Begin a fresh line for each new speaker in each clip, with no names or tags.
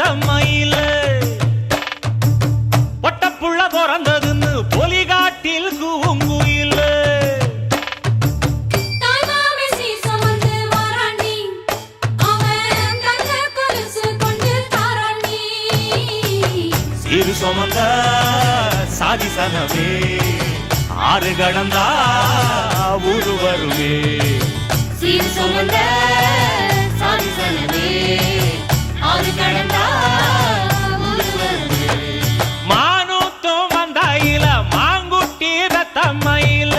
தம்மையில பொட்டப்புள்ள பிறந்ததுன்னு பொலிகாட்டில் கூங்குயில சீரு சுமந்த சாதி சனமே ஆறு கடந்தா ஊரு வருவே
சீரு சுமந்த சாதி சனமே ஆறு கடந்தா ஊரு வருவே
மானூத்தும் வந்தாயில மாங்குட்டி தம்மையில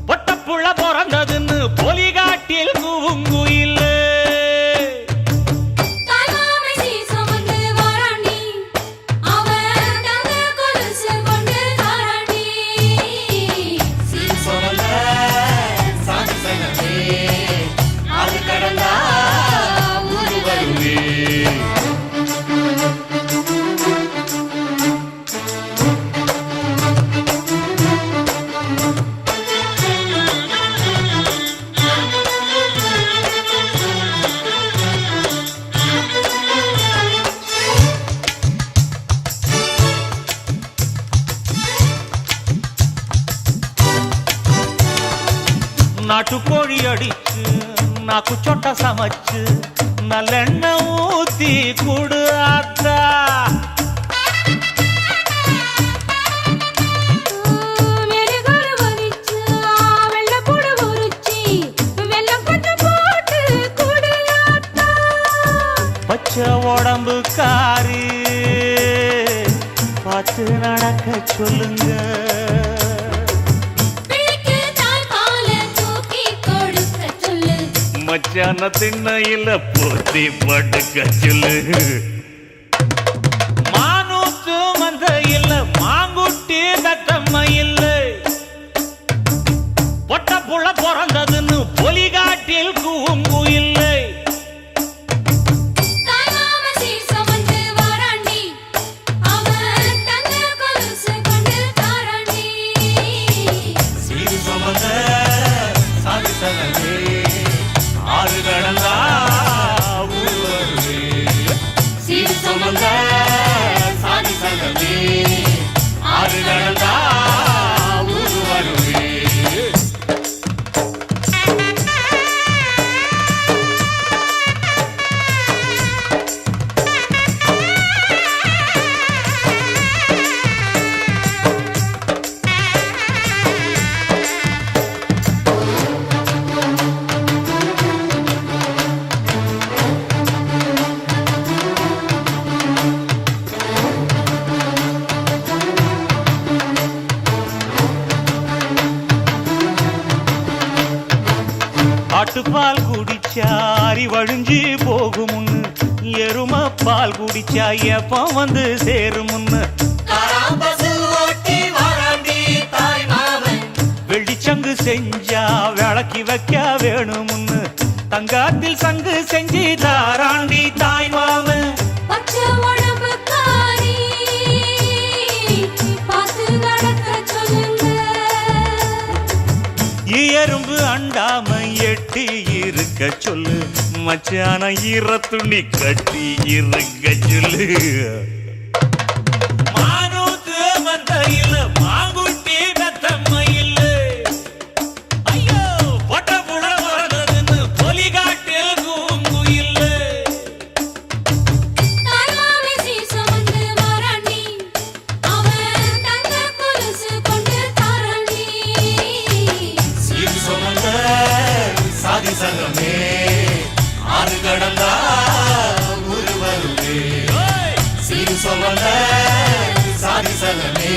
பொட்டப்புள்ள பிறந்ததுன்னு பொலிகாட்டில் கூங்குயில நாட்டுக்கோழி அடிச்சு நாக்கு சொட்ட சமைச்சு நல்லெண்ணெய் ஊத்தி குடு ஆத்தா பச்சை உடம்பு காரி பார்த்து நடக்க சொல்லுங்க மச்சான திண்ணையில போத்தி படுக்க சொல்லு மானூத்து மந்த இல்ல மாங்குட்டி தத்தம்மையில்ல பொட்ட புள்ள பிறந்ததுன்னு பொலிகாட்டில் கூங்கு இல்லை சீரு சுமந்த சாதி சனமே ஆறு கடந்தா ஊரு வருவே
சீரு சுமந்த சாதி சனமே
ஆறு கடந்தா ஊரு வருவே ஆட்டுப்பால் குடிச்சா அறிவழிஞ்சி போகுமுன்னு எரும பால் குடிச்சா எப்ப வந்து சேருமுன்னு வெள்ளிச்சங்கு செஞ்சா விளக்கி வைக்க வேணுமுன்னு தங்காத்தில் சங்கு செஞ்சு தாராண்டி தாய் மாமன் எறும்பு அண்டாம எட்டி இருக்க சொல்லு மச்சான ஈர துணி கட்டி இருக்க சொல்லு மானூத்து மந்தையில மாங்குட்டி தத்தம்மையில ஐயோ பொட்ட புள்ள வரதுன்னு பொலிகாட்டில் கூங்குயில்ல சாதி சங்கமே ஆறு கடந்தா ஊரு வருவே சீரு சுமந்த சாதி சங்கமே